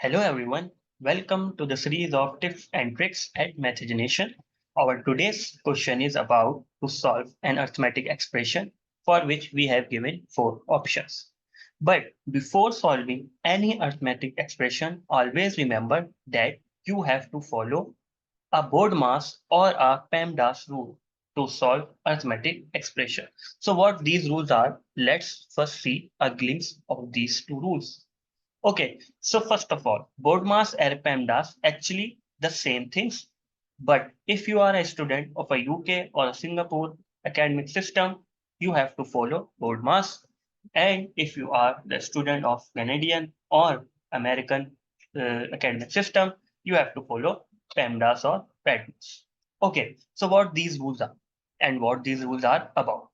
Hello everyone, welcome to the series of tips and tricks at Mathgenation. Our today's question is about to solve an arithmetic expression for which we have given four options. But before solving any arithmetic expression, always remember that you have to follow a BODMAS or a PEMDAS rule to solve arithmetic expression. So what these rules are, let's first see a glimpse of these two rules. Okay, so first of all, BODMAS and PEMDAS actually the same things. But if you are a student of a UK or a Singapore academic system, you have to follow BODMAS. And if you are the student of Canadian or American academic system, you have to follow PEMDAS or PEDMAS. Okay, so what these rules are and what these rules are about.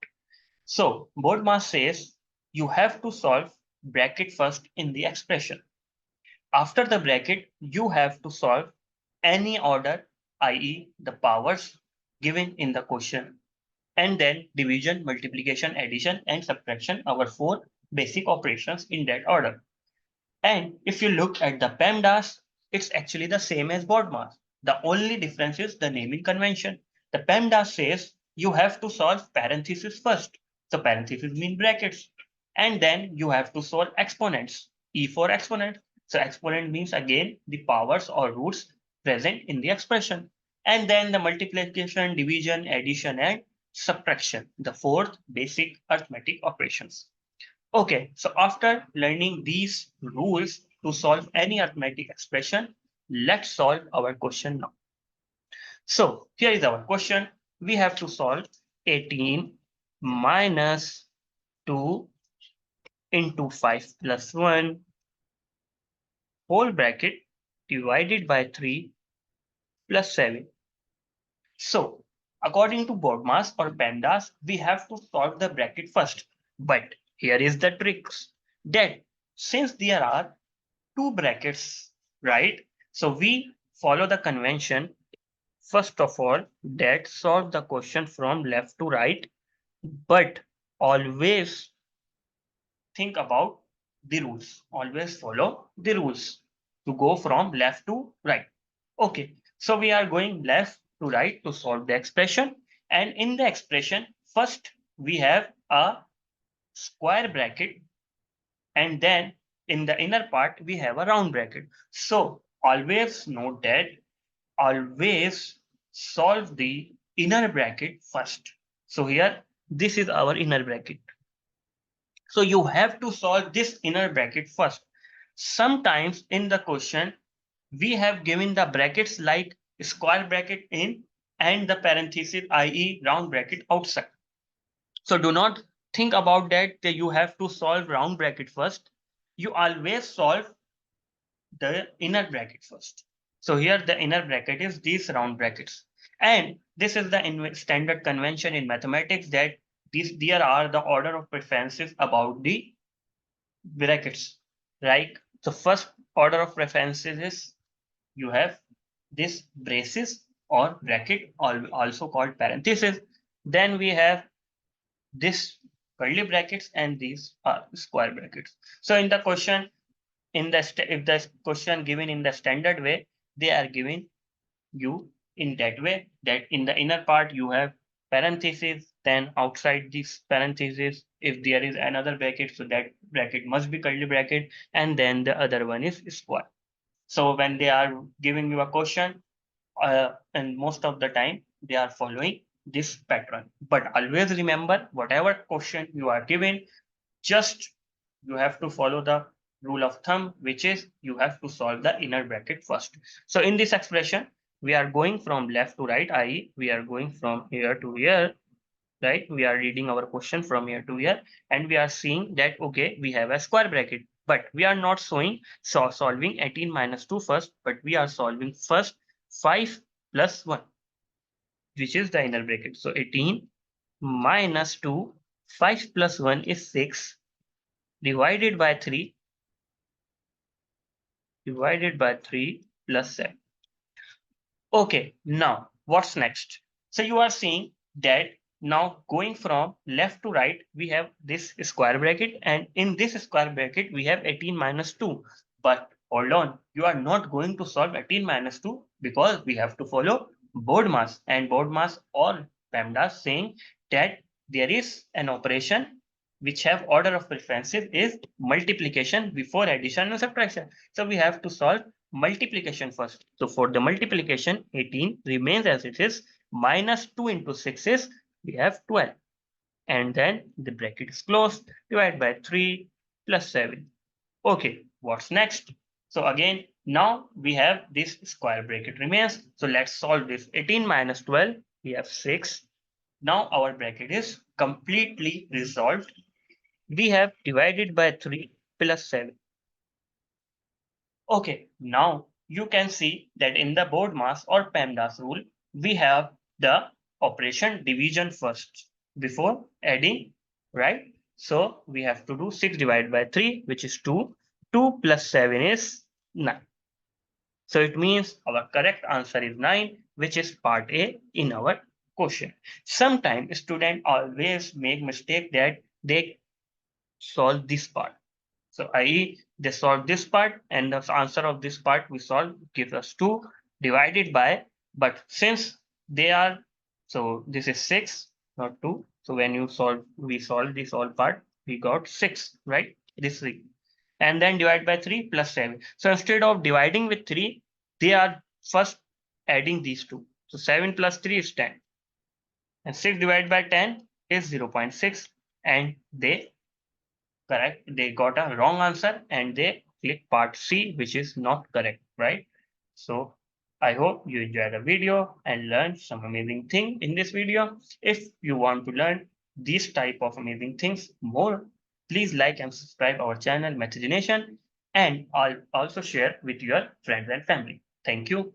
So BODMAS says you have to solve bracket first in the expression. After the bracket, you have to solve any order, i.e. the powers given in the question, and then division, multiplication, addition, and subtraction, our four basic operations in that order. And if you look at the PEMDAS, it's actually the same as BODMAS. The only difference is the naming convention. The PEMDAS says you have to solve parentheses first. So parentheses mean brackets. And then you have to solve exponents. E for exponent. So exponent means again the powers or roots present in the expression. And then the multiplication, division, addition, and subtraction, the fourth basic arithmetic operations. Okay, so after learning these rules to solve any arithmetic expression, let's solve our question now. So here is our question. We have to solve 18 minus 2 into 5 plus 1 whole bracket divided by 3 plus 7. So according to BODMAS or PEMDAS, we have to solve the bracket first. But here is the tricks that since there are two brackets, right? So we follow the convention, first of all, that solve the question from left to right, but always think about the rules. Always follow the rules to go from left to right. Okay, so we are going left to right to solve the expression. And in the expression, first we have a square bracket, and then in the inner part we have a round bracket. So always note that always solve the inner bracket first. So here this is our inner bracket. So you have to solve this inner bracket first. Sometimes in the question we have given the brackets like square bracket in and the parenthesis, i.e. round bracket outside. So do not think about that you have to solve round bracket first. You always solve the inner bracket first. So here the inner bracket is these round brackets. And this is the standard convention in mathematics that there are the order of preferences about the brackets. Right? The first order of preferences is you have this braces or bracket, also called parenthesis. Then we have this curly brackets and these are square brackets. So in the question, if the question given in the standard way, they are giving you in that way that in the inner part you have parentheses, then outside this parentheses, if there is another bracket, so that bracket must be curly bracket, and then the other one is square. So when they are giving you a question, and most of the time they are following this pattern. But always remember, whatever question you are given, just you have to follow the rule of thumb, which is you have to solve the inner bracket first. So in this expression, we are going from left to right, i.e. we are going from here to here, right? We are reading our question from here to here, and we are seeing that, okay, we have a square bracket, but we are not solving 18 minus 2 first, but we are solving first 5 plus 1, which is the inner bracket. So 18 minus 2, 5 plus 1 is 6, divided by 3 plus 7. Okay, now what's next? So you are seeing that now going from left to right, we have this square bracket, and in this square bracket, we have 18 minus 2. But hold on, you are not going to solve 18 minus 2 because we have to follow BODMAS, and BODMAS or PEMDAS saying that there is an operation which have order of preferences is multiplication before addition and subtraction. So we have to solve multiplication first. So for the multiplication, 18 remains as it is, minus 2 into 6 is, we have 12. And then the bracket is closed, divide by 3 plus 7. Okay, what's next? So again, now we have this square bracket remains. So let's solve this. 18 minus 12, we have 6. Now our bracket is completely resolved. We have divided by 3 plus 7. Okay, now you can see that in the BODMAS or PEMDAS rule, we have the operation division first before adding, right? So we have to do 6 divided by 3, which is 2. 2 plus 7 is 9. So it means our correct answer is 9, which is part A in our question. Sometimes students always make mistake that they solve this part. So i.e. they solve this part and the answer of this part we solve gives us 2 divided by, but since they are, so this is 6, not 2. So when you solve, we solve this all part, we got 6, right? This 3. And then divide by 3 plus 7. So instead of dividing with 3, they are first adding these two. So 7 plus 3 is 10. And 6 divided by 10 is 0.6. And they got a wrong answer and they click part C, which is not correct, right? So I hope you enjoyed the video and learned some amazing thing in this video. If you want to learn these type of amazing things more, please like and subscribe our channel Mathgenation, and I'll also share with your friends and family. Thank you.